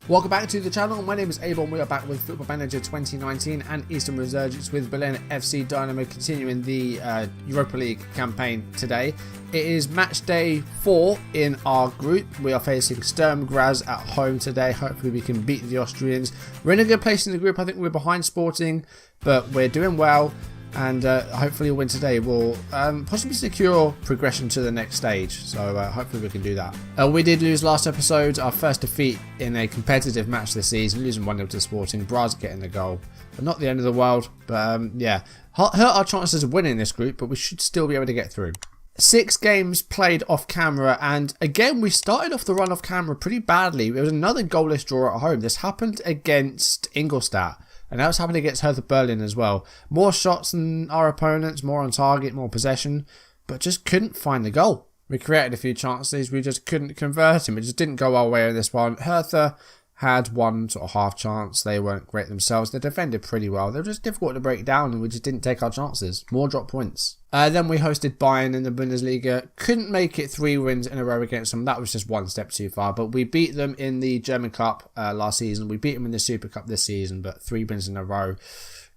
Welcome back to the channel. My name is A-Bomb. We are back with Football Manager 2019 and Eastern Resurgence with Berliner FC Dynamo continuing the Europa League campaign today. It is match day 4 in our group. We are facing Sturm Graz at home today. Hopefully we can beat the Austrians. We're in a good place in the group. I think we're behind Sporting, but we're doing well. And hopefully a win today will possibly secure progression to the next stage. So hopefully we can do that. We did lose last episode, our first defeat in a competitive match this season, losing 1-0 to Sporting. Braz getting the goal. But not the end of the world. But yeah, hurt our chances of winning this group, but we should still be able to get through. 6 games played off camera, and again we started off the run off camera pretty badly. It was another goalless draw at home. This happened against Ingolstadt. And that was happening against Hertha Berlin as well. More shots than our opponents, more on target, more possession, but just couldn't find the goal. We created a few chances, we just couldn't convert them. It just didn't go our way in this one. Hertha had one sort of half chance. They weren't great themselves. They defended pretty well. They were just difficult to break down, and we just didn't take our chances. More drop points. Then we hosted Bayern in the Bundesliga. Couldn't make it 3 wins in a row against them. That was just one step too far. But we beat them in the German Cup last season. We beat them in the Super Cup this season. But 3 wins in a row.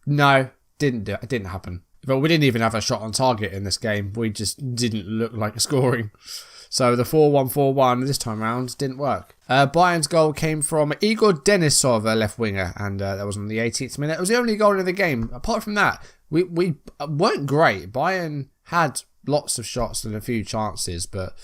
No, didn't do it. It didn't happen. But we didn't even have a shot on target in this game. We just didn't look like scoring. So the 4-1-4-1 this time round didn't work. Bayern's goal came from Igor Denisov, a left winger, and that was on the 18th minute. It was the only goal in the game. Apart from that, we weren't great. Bayern had lots of shots and a few chances, but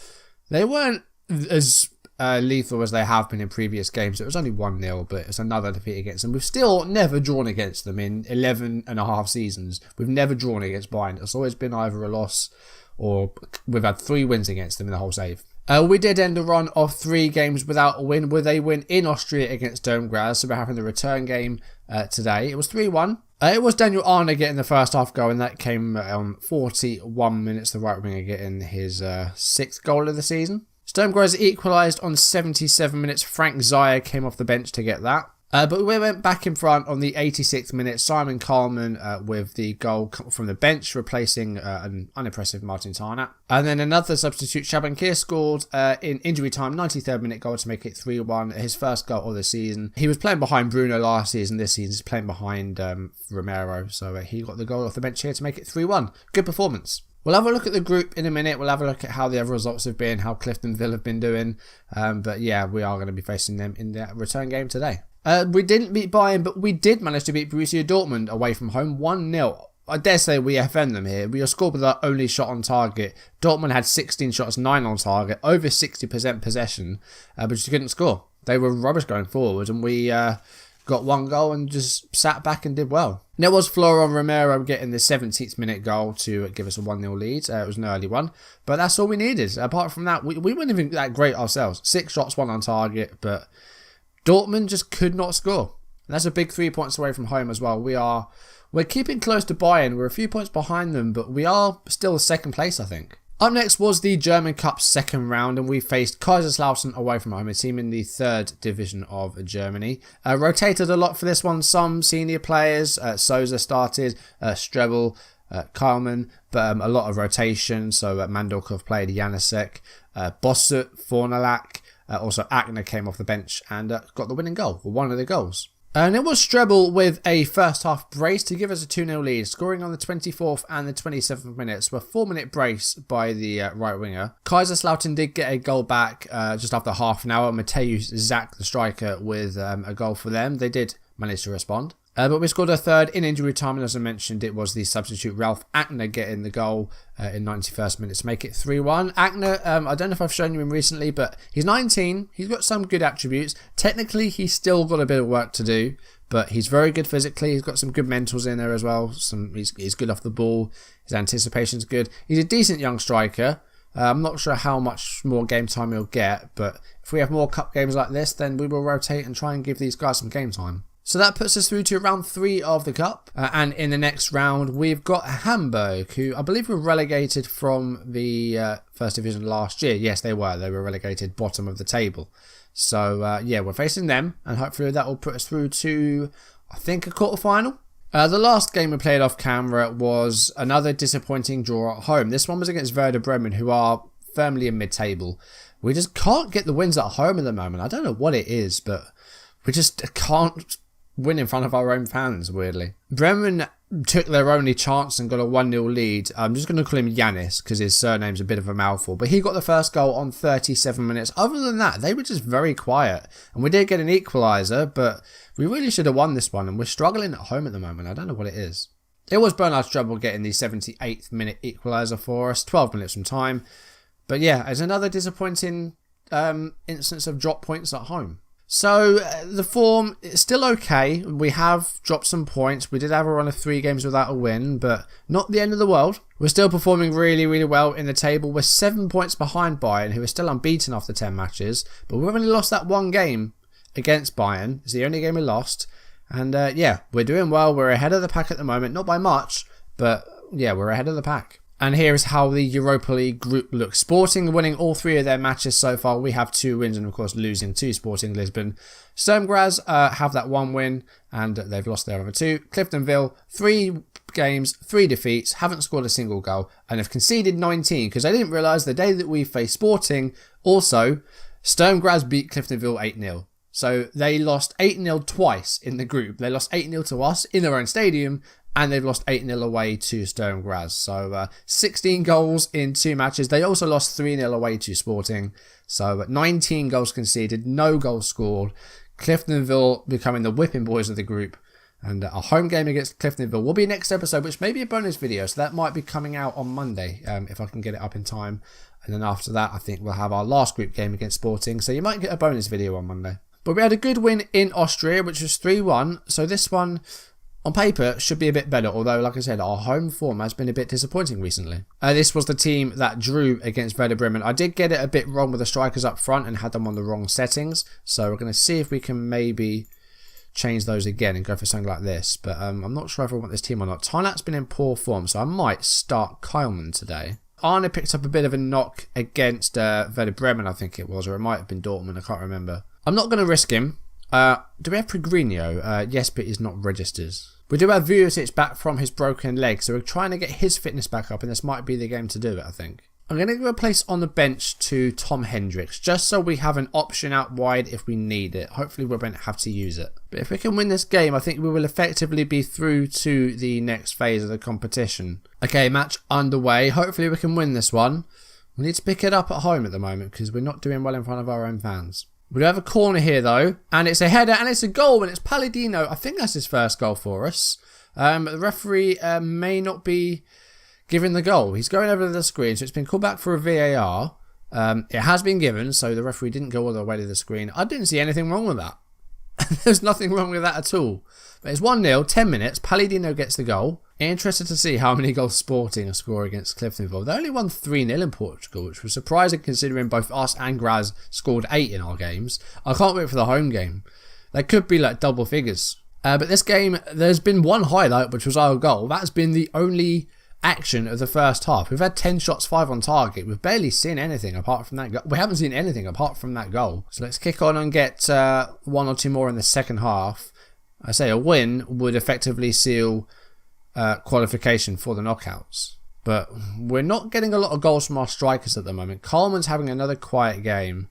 they weren't as lethal as they have been in previous games. It was only 1-0, but it's another defeat against them. We've still never drawn against them in 11 and a half seasons. We've never drawn against Bayern. It's always been either a loss or we've had 3 wins against them in the whole save. We did end a run of 3 games without a win, with a win in Austria against Sturm Graz. So we're having the return game today. It was 3-1. It was Daniel Arne getting the first half goal, and that came on 41 minutes. The right winger getting his 6th goal of the season. Sturm Graz equalised on 77 minutes. Frank Zaya came off the bench to get that. But we went back in front on the 86th minute. Simon Coleman with the goal from the bench, replacing an unimpressive Martin Tarnat. And then another substitute, Shaban Kier, scored in injury time, 93rd minute goal to make it 3-1. His first goal of the season. He was playing behind Bruno last season. This season he's playing behind Romero. So he got the goal off the bench here to make it 3-1. Good performance. We'll have a look at the group in a minute. We'll have a look at how the other results have been, how Cliftonville have been doing. But yeah, we are going to be facing them in the return game today. We didn't beat Bayern, but we did manage to beat Borussia Dortmund away from home 1-0. I dare say we FM them here. We scored with our only shot on target. Dortmund had 16 shots, 9 on target, over 60% possession, but just couldn't score. They were rubbish going forward, and we got 1 goal and just sat back and did well. And it was Florian Romero getting the 17th minute goal to give us a 1-0 lead. It was an early one, but that's all we needed. Apart from that, we weren't even that great ourselves. 6 shots, 1 on target, but Dortmund just could not score. And that's a big 3 points away from home as well. We're keeping close to Bayern. We're a few points behind them, but we are still 2nd place, I think. Up next was the German Cup 2nd round, and we faced Kaiserslautern away from home, a team in the 3rd division of Germany. Rotated a lot for this one. Some senior players, Sousa started, Strebel, Kalman, but a lot of rotation. So Mandorkov played, Janasek, Bossut, Fornalak. Also, Ackner came off the bench and got the winning goal, or one of the goals. And it was Strebel with a first half brace to give us a 2-0 lead, scoring on the 24th and the 27th minutes. A 4-minute brace by the right winger. Kaiserslautern did get a goal back just after half an hour. Mateusz Zak, the striker, with a goal for them. They did manage to respond. But we scored a 3rd in injury time, and as I mentioned, it was the substitute Ralf Ackner getting the goal in 91st minute to make it 3-1. Ackner, I don't know if I've shown you him recently, but he's 19. He's got some good attributes. Technically, he's still got a bit of work to do, but he's very good physically. He's got some good mentals in there as well. He's good off the ball. His anticipation's good. He's a decent young striker. I'm not sure how much more game time he'll get, but if we have more cup games like this, then we will rotate and try and give these guys some game time. So that puts us through to round 3 of the Cup. And in the next round, we've got Hamburg, who I believe were relegated from the First Division last year. Yes, they were. They were relegated bottom of the table. So, yeah, we're facing them. And hopefully that will put us through to, I think, a quarter-final. The last game we played off camera was another disappointing draw at home. This one was against Werder Bremen, who are firmly in mid-table. We just can't get the wins at home at the moment. I don't know what it is, but We just can't win in front of our own fans, weirdly. Bremen took their only chance and got a 1-0 lead. I'm just going to call him Yanis because his surname's a bit of a mouthful. But he got the first goal on 37 minutes. Other than that, they were just very quiet. And we did get an equaliser, but we really should have won this one. And we're struggling at home at the moment. I don't know what it is. It was Bernard's trouble getting the 78th minute equaliser for us. 12 minutes from time. But yeah, it's another disappointing instance of drop points at home. So the form is still okay. We have dropped some points. We did have a run of 3 games without a win, but not the end of the world. We're still performing really, really well in the table. We're 7 points behind Bayern, who are still unbeaten after 10 matches. But we've only lost that 1 game against Bayern. It's the only game we lost. And yeah, we're doing well. We're ahead of the pack at the moment. Not by much, but yeah, we're ahead of the pack. And here is how the Europa League group looks. Sporting winning all 3 of their matches so far. We have 2 wins and of course losing to Sporting Lisbon. Sturm Graz have that 1 win and they've lost their other 2. Cliftonville, 3 games, 3 defeats, haven't scored a single goal and have conceded 19 because I didn't realise the day that we faced Sporting, also Sturm Graz beat Cliftonville 8-0. So they lost 8-0 twice in the group. They lost 8-0 to us in their own stadium. And they've lost 8-0 away to Sturm Graz. So 16 goals in 2 matches. They also lost 3-0 away to Sporting. So 19 goals conceded, no goals scored. Cliftonville becoming the whipping boys of the group. And a home game against Cliftonville will be next episode, which may be a bonus video. So that might be coming out on Monday, if I can get it up in time. And then after that, I think we'll have our last group game against Sporting. So you might get a bonus video on Monday. But we had a good win in Austria, which was 3-1. So this one, on paper, should be a bit better, although, like I said, our home form has been a bit disappointing recently. This was the team that drew against Werder Bremen. I did get it a bit wrong with the strikers up front and had them on the wrong settings, so we're going to see if we can maybe change those again and go for something like this, but I'm not sure if I want this team or not. Tynat's been in poor form, so I might start Kyleman today. Arne picked up a bit of a knock against Werder Bremen, I think it was, or it might have been Dortmund, I can't remember. I'm not going to risk him. Do we have Prigrinho? Yes, but he's not registered. We do have Vujacic back from his broken leg, so we're trying to get his fitness back up, and this might be the game to do it, I think. I'm going to give a place on the bench to Tom Hendricks, just so we have an option out wide if we need it. Hopefully we won't have to use it. But if we can win this game, I think we will effectively be through to the next phase of the competition. Okay, match underway. Hopefully we can win this one. We need to pick it up at home at the moment, because we're not doing well in front of our own fans. We do have a corner here though, and it's a header and it's a goal, and it's Palladino. I think that's his first goal for us. The referee may not be giving the goal. He's going over the screen, so it's been called back for a VAR. It has been given, so the referee didn't go all the way to the screen. I didn't see anything wrong with that. There's nothing wrong with that at all. But it's 1-0, 10 minutes. Palladino gets the goal. Interested to see how many goals Sporting score against Cliftonville. They only won 3-0 in Portugal, which was surprising considering both us and Graz scored 8 in our games. I can't wait for the home game. They could be like double figures. But this game, there's been one highlight, which was our goal. That's been the only action of the first half. We've had 10 shots, 5 on target. We've barely seen anything apart from that goal. We haven't seen anything apart from that goal. So let's kick on and get 1 or 2 more in the second half. I say a win would effectively seal qualification for the knockouts. But we're not getting a lot of goals from our strikers at the moment. Coleman's having another quiet game.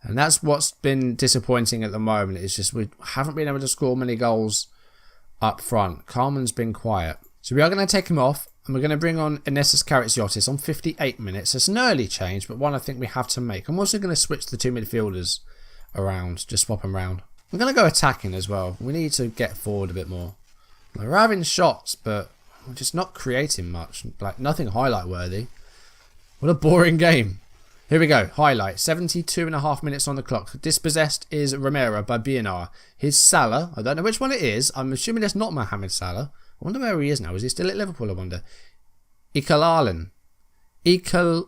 And that's what's been disappointing at the moment. It's just we haven't been able to score many goals up front. Coleman's been quiet. So we are going to take him off. And we're going to bring on Enesis Karatziotis on 58 minutes. It's an early change, but one I think we have to make. I'm also going to switch the 2 midfielders around. Just swap them around. I'm going to go attacking as well. We need to get forward a bit more. We're having shots, but we're just not creating much. Like, nothing highlight worthy. What a boring game. Here we go. Highlight. 72.5 minutes on the clock. Dispossessed is Romero by Bienar. Here's Salah. I don't know which one it is. I'm assuming it's not Mohamed Salah. I wonder where he is now. Is he still at Liverpool, I wonder? Ikalalen. That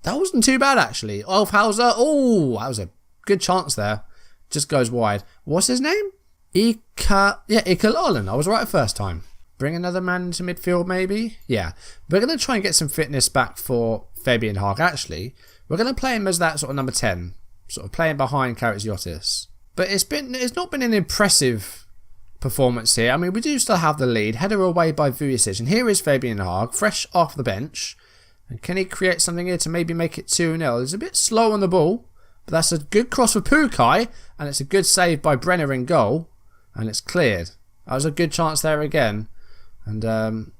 wasn't too bad, actually. Olfhauser. Oh, that was a good chance there. Just goes wide. What's his name? Ikalalen. I was right first time. Bring another man into midfield, maybe? Yeah. We're going to try and get some fitness back for Fabian Haag, actually. We're going to play him as that sort of number 10. Sort of playing behind Karatziotis. But it's not been an impressive performance here. I mean, we do still have the lead. Header away by Vujacic. And here is Fabian Haag, fresh off the bench. And can he create something here to maybe make it 2-0? He's a bit slow on the ball. But that's a good cross for Pukai, and it's a good save by Brenner in goal, and it's cleared. That was a good chance there again. And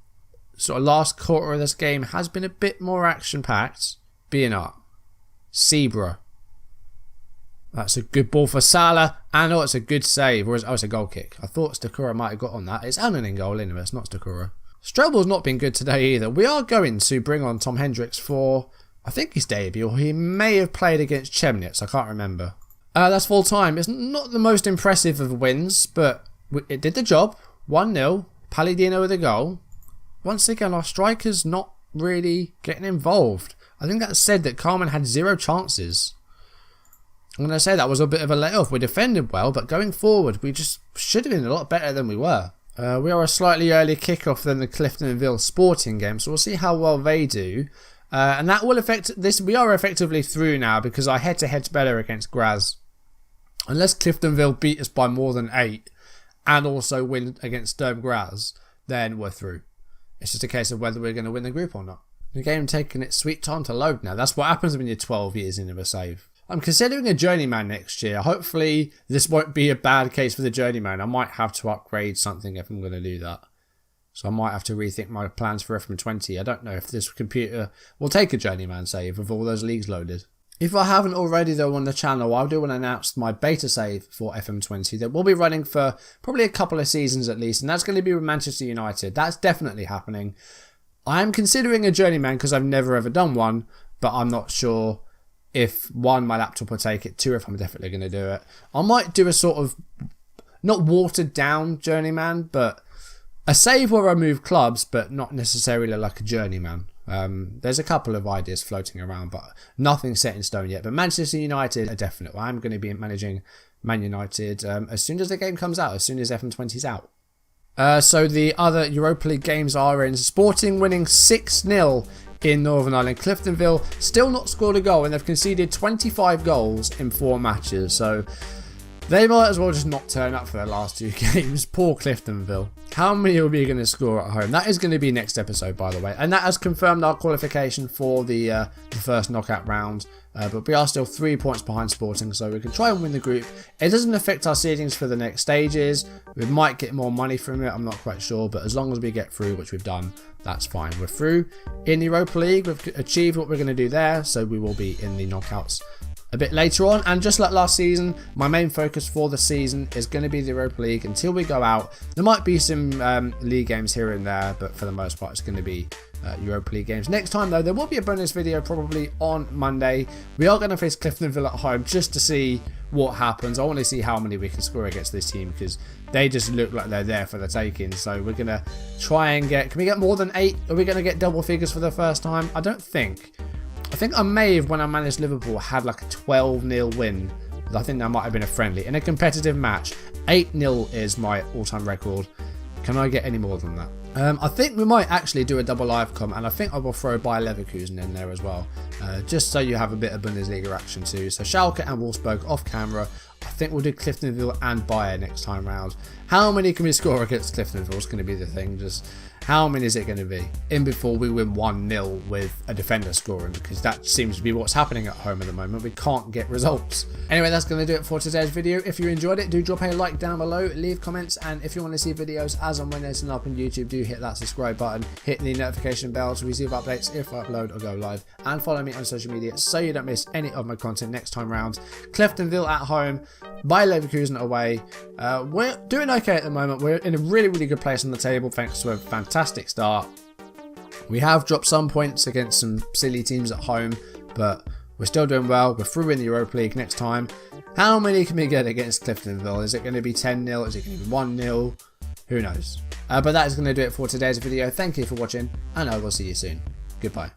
sort of last quarter of this game has been a bit more action-packed. Being up. Sebra. That's a good ball for Salah. And it's a good save. Or it's a goal kick. I thought Stakura might have got on that. It's Annan in goal anyway. It's not Stakura. Strobel's not been good today either. We are going to bring on Tom Hendricks for, I think, his debut. Or he may have played against Chemnitz. I can't remember. That's full time. It's not the most impressive of wins, but it did the job. 1-0. Palladino with a goal. Once again, our striker's not really getting involved. I think that said that Carmen had 0 chances. I'm going to say that was a bit of a let-off. We defended well, but going forward, we just should have been a lot better than we were. We are a slightly earlier kickoff than the Cliftonville Sporting game, so we'll see how well they do. And that will affect this. We are effectively through now because our head-to-head's better against Graz. Unless Cliftonville beat us by more than 8 and also win against Sturm Graz, then we're through. It's just a case of whether we're going to win the group or not. The game taking its sweet time to load now. That's what happens when you're 12 years into a save. I'm considering a journeyman next year. Hopefully this won't be a bad case for the journeyman. I might have to upgrade something if I'm going to do that. So I might have to rethink my plans for FM20. I don't know if this computer will take a journeyman save with all those leagues loaded. If I haven't already though on the channel, I do want to announce my beta save for FM20 that will be running for probably a couple of seasons at least, and that's going to be with Manchester United. That's definitely happening. I'm considering a journeyman because I've never ever done one, but I'm not sure if 1, my laptop will take it, 2, if I'm definitely going to do it. I might do a sort of, not watered down journeyman, but a save where I move clubs, but not necessarily like a journeyman. There's a couple of ideas floating around, but nothing set in stone yet. But Manchester United are definite. I'm going to be managing Man United as soon as the game comes out, as soon as FM20's out. So the other Europa League games are in. Sporting winning 6-0 in Northern Ireland. Cliftonville still not scored a goal, and they've conceded 25 goals in 4 matches. So they might as well just not turn up for their last 2 games. Poor Cliftonville. How many are we going to score at home? That is going to be next episode, by the way. And that has confirmed our qualification for the first knockout round. But we are still 3 points behind Sporting, so we can try and win the group. It doesn't affect our seedings for the next stages. We might get more money from it, I'm not quite sure. But as long as we get through, which we've done, that's fine. We're through in the Europa League. We've achieved what we're going to do there, so we will be in the knockouts a bit later on. And just like last season, my main focus for the season is going to be the Europa League until we go out. There might be some league games here and there, but for the most part it's going to be Europa League games. Next time though, there will be a bonus video probably on Monday. We are going to face Cliftonville at home just to see what happens. I want to see how many we can score against this team because they just look like they're there for the taking. So we're going to try and can we get more than 8? Are we going to get double figures for the first time? I don't think. I think I may have, when I managed Liverpool, had like a 12-0 win. I think that might have been a friendly. In a competitive match, 8-0 is my all-time record. Can I get any more than that? I think we might actually do a double live com, and I think I will throw Bayer Leverkusen in there as well. Just so you have a bit of Bundesliga action too. So Schalke and Wolfsburg off camera. I think we'll do Cliftonville and Bayer next time round. How many can we score against Cliftonville is going to be the thing. Just how many is it going to be? In before we win 1-0 with a defender scoring, because that seems to be what's happening at home at the moment. We can't get results. Anyway, that's going to do it for today's video. If you enjoyed it, do drop a like down below, leave comments, and if you want to see videos as and when they're sent up on YouTube, do hit that subscribe button, hit the notification bell to receive updates if I upload or go live, and follow me on social media so you don't miss any of my content next time round. Cliftonville at home, Bayer Leverkusen away. We're doing okay at the moment. We're in a really, really good place on the table thanks to a fantastic start. We have dropped some points against some silly teams at home, but we're still doing well. We're through in the Europa League next time. How many can we get against Cliftonville? Is it going to be 10-0? Is it going to be 1-0? Who knows? But that is going to do it for today's video. Thank you for watching, and I will see you soon. Goodbye.